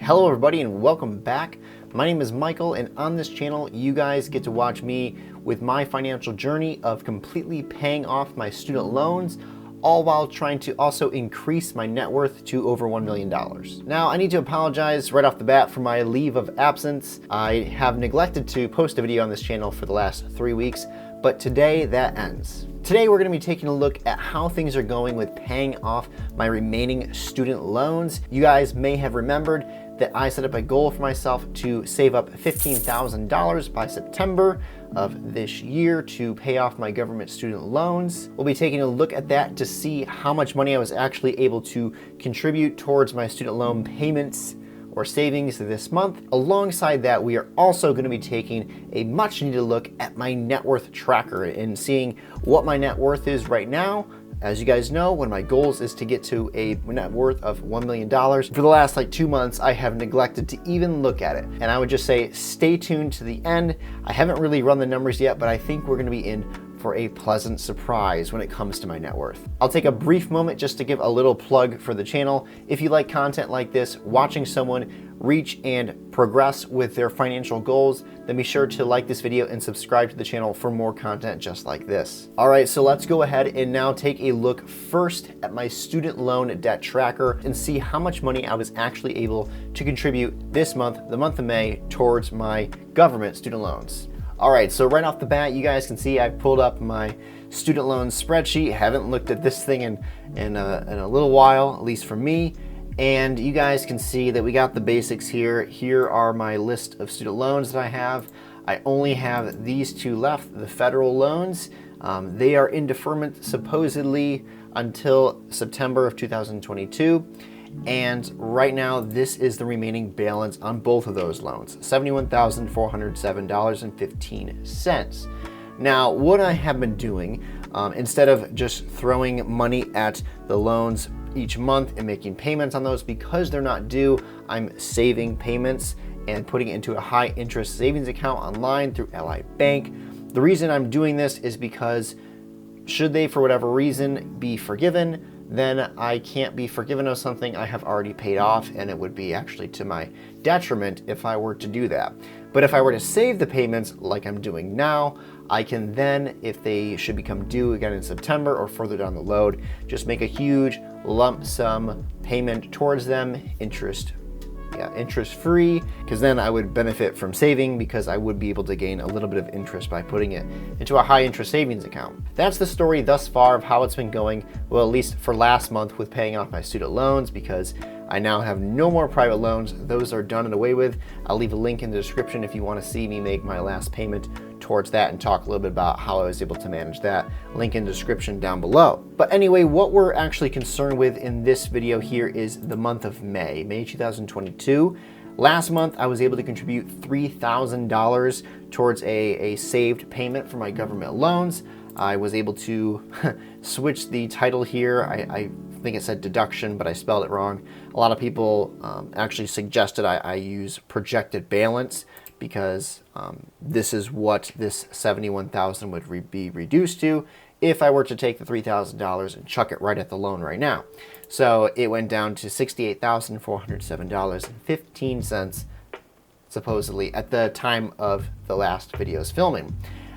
Hello everybody and welcome back. My name is Michael, and on this channel you guys get to watch me with my financial journey of completely paying off my student loans, all while trying to also increase my net worth to over $1 million. Now, I need to apologize right off the bat for my leave of absence. I have neglected to post a video on this channel for the last 3 weeks, but today that ends. Today we're going to be taking a look at how things are going with paying off my remaining student loans. You guys may have remembered that I set up a goal for myself to save up $15,000 by September of this year to pay off my government student loans. We'll be taking a look at that to see how much money I was actually able to contribute towards my student loan payments or savings this month. Alongside that, we are also going to be taking a much needed look at my net worth tracker and seeing what my net worth is right now. As you guys know, one of my goals is to get to a net worth of $1 million. For the last 2 months, I have neglected to even look at it. And I would just say, stay tuned to the end. I haven't really run the numbers yet, but I think we're gonna be in for a pleasant surprise when it comes to my net worth. I'll take a brief moment just to give a little plug for the channel. If you like content like this, watching someone reach and progress with their financial goals, then be sure to like this video and subscribe to the channel for more content just like this. All right, so let's go ahead and now take a look first at my student loan debt tracker and see how much money I was actually able to contribute this month, the month of May, towards my government student loans. All right, so right off the bat, you guys can see I pulled up my student loan spreadsheet. Haven't looked at this thing in a little while, at least for me. And you guys can see that we got the basics here. Here are my list of student loans that I have. I only have these two left, the federal loans. They are in deferment supposedly until September of 2022. And right now, this is the remaining balance on both of those loans, $71,407.15. Now, what I have been doing, instead of just throwing money at the loans each month and making payments on those, because they're not due, I'm saving payments and putting it into a high interest savings account online through Ally Bank. The reason I'm doing this is because should they, for whatever reason, be forgiven, then I can't be forgiven of something I have already paid off, and it would be actually to my detriment if I were to do that. But if I were to save the payments like I'm doing now, I can then, if they should become due again in September or further down the road, just make a huge lump sum payment towards them, interest free, because then I would benefit from saving, because I would be able to gain a little bit of interest by putting it into a high interest savings account. That's the story thus far of how it's been going, well, at least for last month with paying off my student loans, because I now have no more private loans. Those are done and away with. I'll leave a link in the description if you want to see me make my last payment towards that and talk a little bit about how I was able to manage that. Link in the description down below. But anyway, what we're actually concerned with in this video here is the month of May 2022. Last month, I was able to contribute $3,000 towards a saved payment for my government loans. I was able to switch the title here. I think it said deduction, but I spelled it wrong. A lot of people actually suggested I use projected balance, because this is what this $71,000 would be reduced to if I were to take the $3,000 and chuck it right at the loan right now. So it went down to $68,407.15 supposedly at the time of the last video's filming.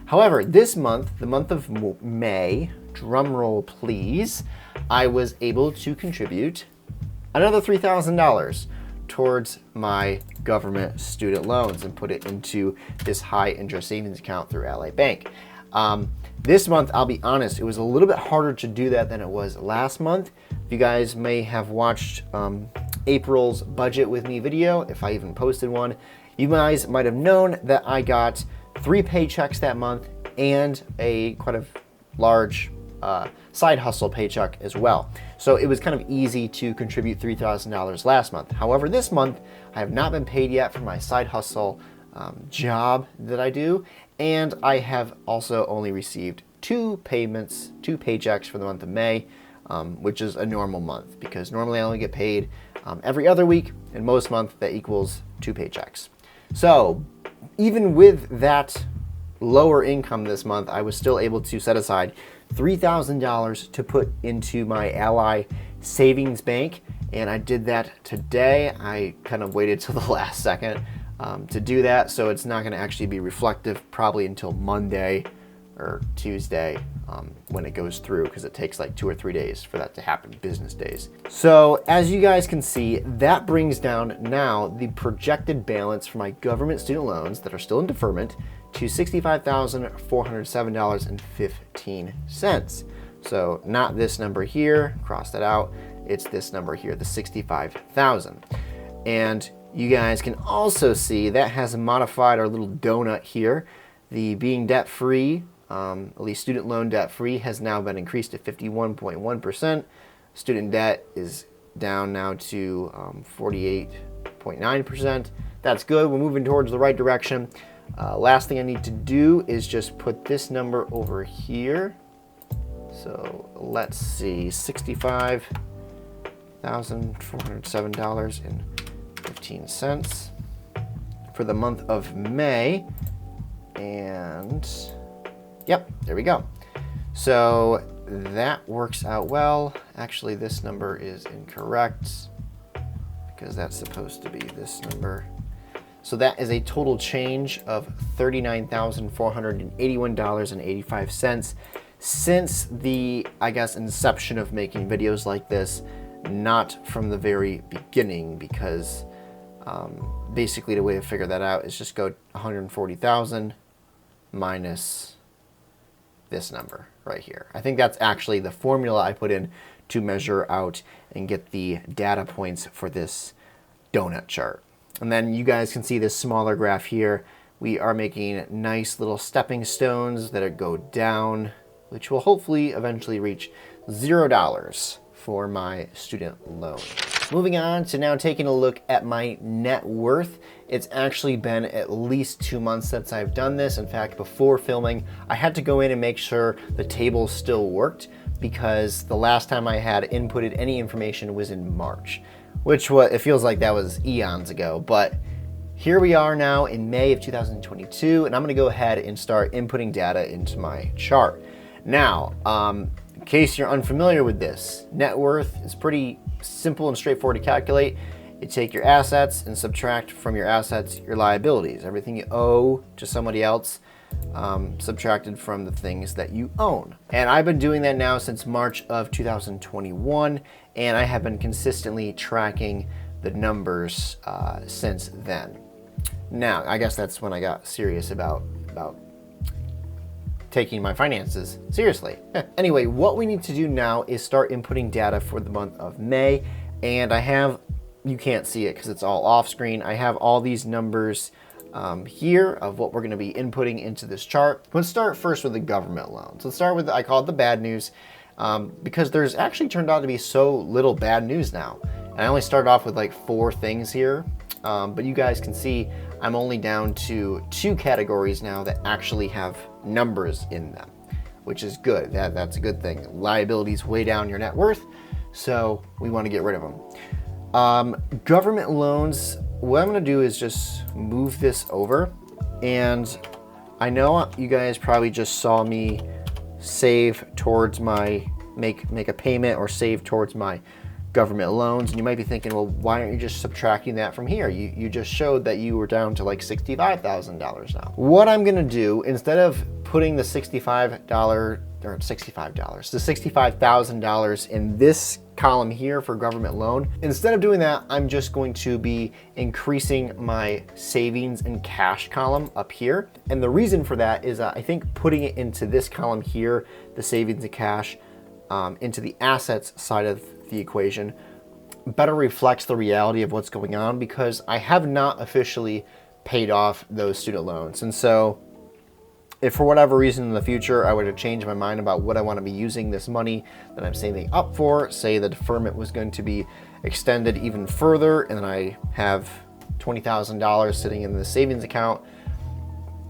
However, this month, the month of May, drum roll please, I was able to contribute another $3,000 towards my government student loans and put it into this high interest savings account through Ally Bank. This month, I'll be honest, it was a little bit harder to do that than it was last month. You guys may have watched April's budget with me video, if I even posted one. You guys might have known that I got 3 paychecks that month and a quite a large side hustle paycheck as well. So it was kind of easy to contribute $3,000 last month. However, this month, I have not been paid yet for my side hustle job that I do, and I have also only received 2 paychecks for the month of May, which is a normal month, because normally I only get paid every other week, and most months that equals 2 paychecks. So even with that lower income this month, I was still able to set aside $3,000 to put into my Ally savings bank, and I did that today. I kind of waited till the last second to do that, so it's not going to actually be reflective probably until Monday or Tuesday when it goes through, because it takes like 2 or 3 days for that to happen, business days. So as you guys can see, that brings down now the projected balance for my government student loans that are still in deferment to $65,407.15. So not this number here, cross that out, it's this number here, the $65,000. And you guys can also see that has modified our little donut here. The being debt-free, at least student loan debt-free, has now been increased to 51.1%. Student debt is down now to 48.9%. That's good. We're moving towards the right direction. Last thing I need to do is just put this number over here. So let's see, $65,407.15 for the month of May. And yep, there we go. So that works out well. Actually, this number is incorrect because that's supposed to be this number. So that is a total change of $39,481.85 since the, I guess, inception of making videos like this, not from the very beginning, because basically the way to figure that out is just go 140,000 minus this number right here. I think that's actually the formula I put in to measure out and get the data points for this donut chart. And then you guys can see this smaller graph here. We are making nice little stepping stones that go down, which will hopefully eventually reach $0 for my student loan. Moving on to now taking a look at my net worth. It's actually been at least 2 months since I've done this. In fact, before filming, I had to go in and make sure the table still worked, because the last time I had inputted any information was in March, which it feels like that was eons ago. But here we are now in May of 2022, and I'm gonna go ahead and start inputting data into my chart. Now, in case you're unfamiliar with this, net worth is pretty simple and straightforward to calculate. You take your assets and subtract from your assets your liabilities, everything you owe to somebody else, subtracted from the things that you own. And I've been doing that now since March of 2021, and I have been consistently tracking the numbers since then. Now, I guess that's when I got serious about taking my finances seriously. Anyway, what we need to do now is start inputting data for the month of May, and I have, you can't see it because it's all off screen, I have all these numbers here of what we're going to be inputting into this chart. Let's start first with the government loans. Let's start with, I call it the bad news, because there's actually turned out to be so little bad news now. And I only started off with like 4 things here, but you guys can see I'm only down to 2 categories now that actually have numbers in them, which is good. That's a good thing. Liabilities weigh down your net worth, so we want to get rid of them. Government loans, what I'm going to do is just move this over, and I know you guys probably just saw me save towards my make a payment or save towards my government loans, and you might be thinking, well, why aren't you just subtracting that from here? You just showed that you were down to like $65,000 now. What I'm gonna do, instead of putting the $65,000 in this column here for government loan, instead of doing that, I'm just going to be increasing my savings and cash column up here. And the reason for that is I think putting it into this column here, the savings and cash, into the assets side of the equation, better reflects the reality of what's going on, because I have not officially paid off those student loans. And so if for whatever reason in the future I were to change my mind about what I want to be using this money that I'm saving up for, say the deferment was going to be extended even further, and then I have $20,000 sitting in the savings account,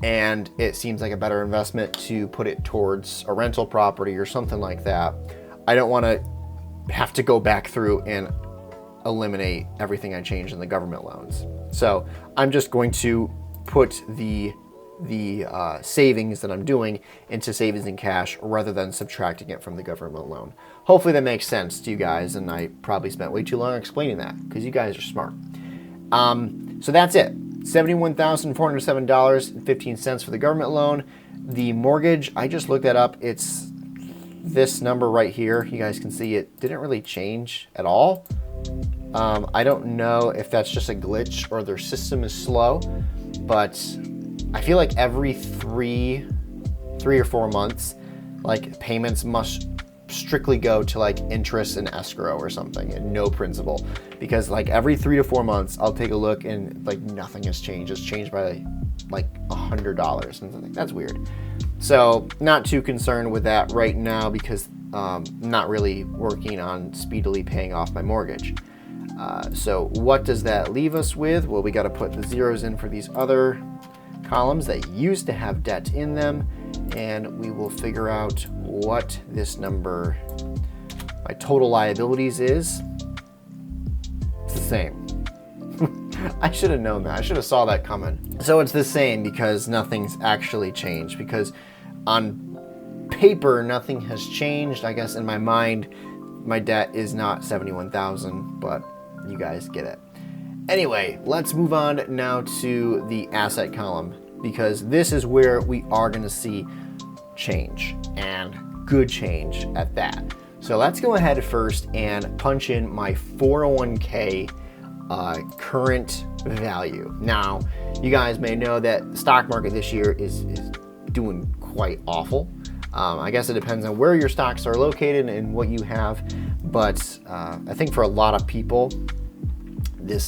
and it seems like a better investment to put it towards a rental property or something like that, I don't want to have to go back through and eliminate everything I changed in the government loans. So I'm just going to put the savings that I'm doing into savings and cash rather than subtracting it from the government loan. Hopefully that makes sense to you guys, and I probably spent way too long explaining that because you guys are smart. So that's it. $71,407.15 for the government loan. The mortgage, I just looked that up. It's this number right here. You guys can see it didn't really change at all. I don't know if that's just a glitch or their system is slow, but I feel like every three or 4 months, like payments must strictly go to like interest and escrow or something and no principal, because like every 3 to 4 months I'll take a look and like nothing has changed. It's changed by like $100 and something. That's weird. So not too concerned with that right now because not really working on speedily paying off my mortgage. So what does that leave us with? Well, we got to put the zeros in for these other columns that used to have debt in them, and we will figure out what this number, my total liabilities is. It's the same. I should have known that. I should have saw that coming. So it's the same because nothing's actually changed, because on paper nothing has changed. I guess in my mind my debt is not $71,000, but you guys get it. Anyway, let's move on now to the asset column, because this is where we are going to see change, and good change at that. So let's go ahead first and punch in my 401k current value. Now, you guys may know that the stock market this year is doing quite awful. I guess it depends on where your stocks are located and what you have, but I think for a lot of people, the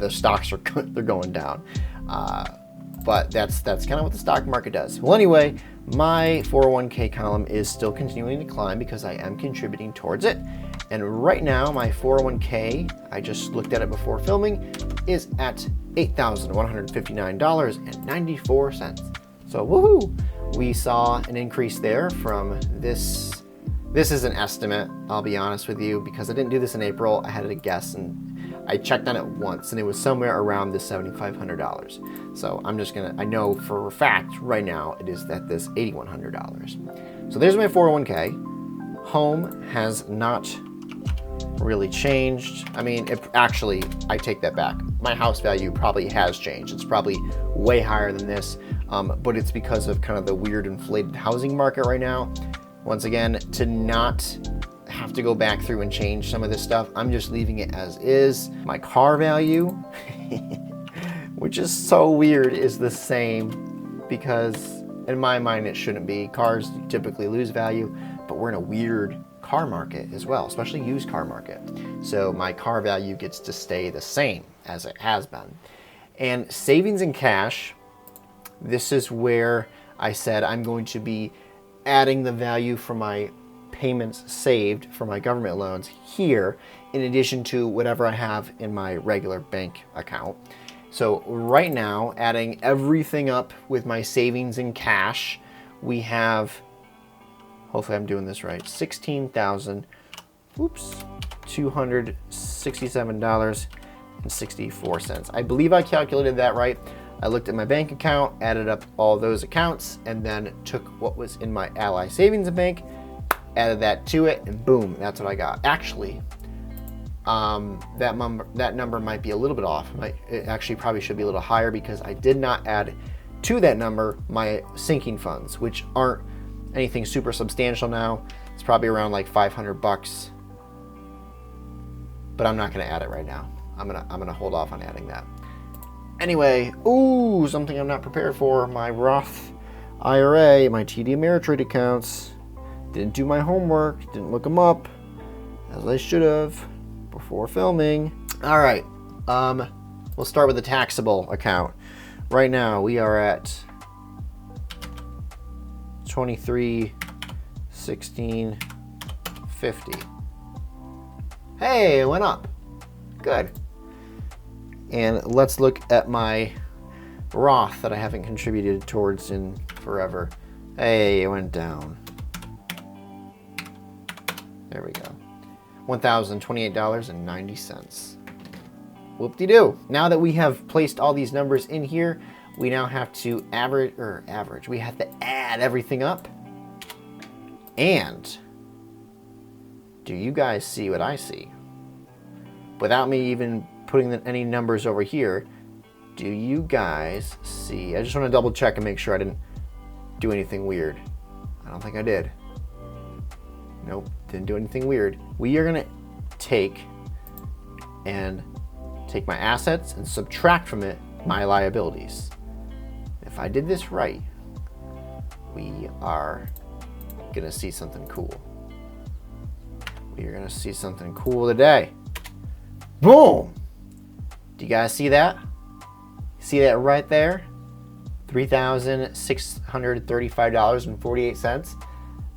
stocks are they're going down. But that's kind of what the stock market does. Well, anyway, my 401k column is still continuing to climb because I am contributing towards it. And right now, my 401k, I just looked at it before filming, is at $8,159.94. So woohoo! We saw an increase there from this. This is an estimate, I'll be honest with you, because I didn't do this in April. I had a guess, and I checked on it once, and it was somewhere around the $7,500. So I'm just gonna, I know for a fact right now it is at this $8,100. So there's my 401k. Home has not really changed. I mean, actually, I take that back. My house value probably has changed. It's probably way higher than this, but it's because of kind of the weird inflated housing market right now. Once again, to not have to go back through and change some of this stuff, I'm just leaving it as is. My car value, which is so weird, is the same, because in my mind it shouldn't be. Cars typically lose value, but we're in a weird car market as well, especially used car market. So my car value gets to stay the same as it has been. And savings and cash, this is where I said I'm going to be adding the value for my payments saved for my government loans here, in addition to whatever I have in my regular bank account. So right now, adding everything up with my savings and cash, we have, hopefully I'm doing this right, $16,267.64. I believe I calculated that right. I looked at my bank account, added up all those accounts, and then took what was in my Ally Savings Bank, added that to it, and boom, that's what I got. Actually, that number might be a little bit off. It actually probably should be a little higher, because I did not add to that number my sinking funds, which aren't anything super substantial now. It's probably around like $500, but I'm not gonna add it right now. I'm gonna hold off on adding that. Anyway, ooh, something I'm not prepared for, my Roth IRA, my TD Ameritrade accounts. Didn't do my homework, didn't look them up, as I should have before filming. All right, we'll start with the taxable account. Right now, we are at $23,1650. Hey, it went up. Good. And let's look at my Roth that I haven't contributed towards in forever. Hey, it went down. There we go. $1,028.90. Whoop-de-doo. Now that we have placed all these numbers in here, we now have to we have to add everything up. And do you guys see what I see? Without me even putting any numbers over here, do you guys see? I just want to double check and make sure I didn't do anything weird. I don't think I did. Nope, didn't do anything weird. We are gonna take my assets and subtract from it my liabilities. If I did this right, we are gonna see something cool. We are gonna see something cool today. Boom! Do you guys see that? See that right there? $3,635.48.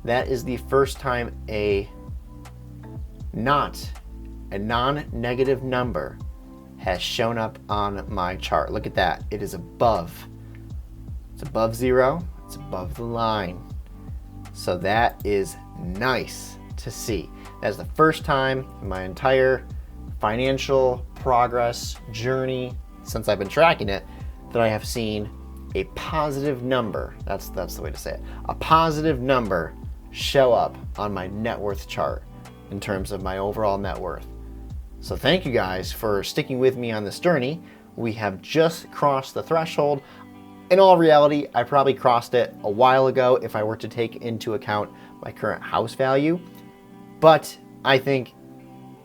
That is the first time a non-negative number has shown up on my chart. Look at that. It is above. It's above zero. It's above the line. So that is nice to see. That's the first time in my entire financial progress journey since I've been tracking it that I have seen a positive number. That's the way to say it. A positive number show up on my net worth chart in terms of my overall net worth. So thank you guys for sticking with me on this journey. We have just crossed the threshold. In all reality, I probably crossed it a while ago if I were to take into account my current house value. But I think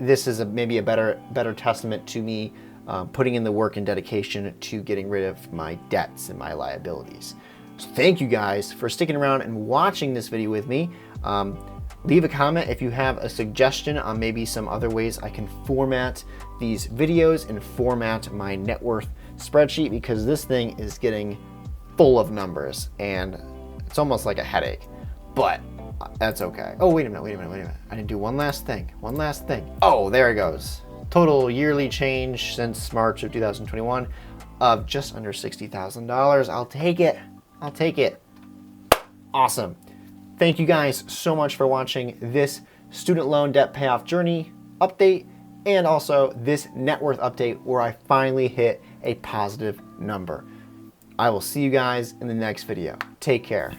this is maybe a better testament to me putting in the work and dedication to getting rid of my debts and my liabilities. So thank you guys for sticking around and watching this video with me. Leave a comment if you have a suggestion on maybe some other ways I can format these videos and format my net worth spreadsheet, because this thing is getting full of numbers and it's almost like a headache, but that's okay. Oh, wait a minute. I didn't do one last thing. Oh, there it goes. Total yearly change since March of 2021 of just under $60,000. I'll take it. Awesome. Thank you guys so much for watching this student loan debt payoff journey update and also this net worth update where I finally hit a positive number. I will see you guys in the next video. Take care.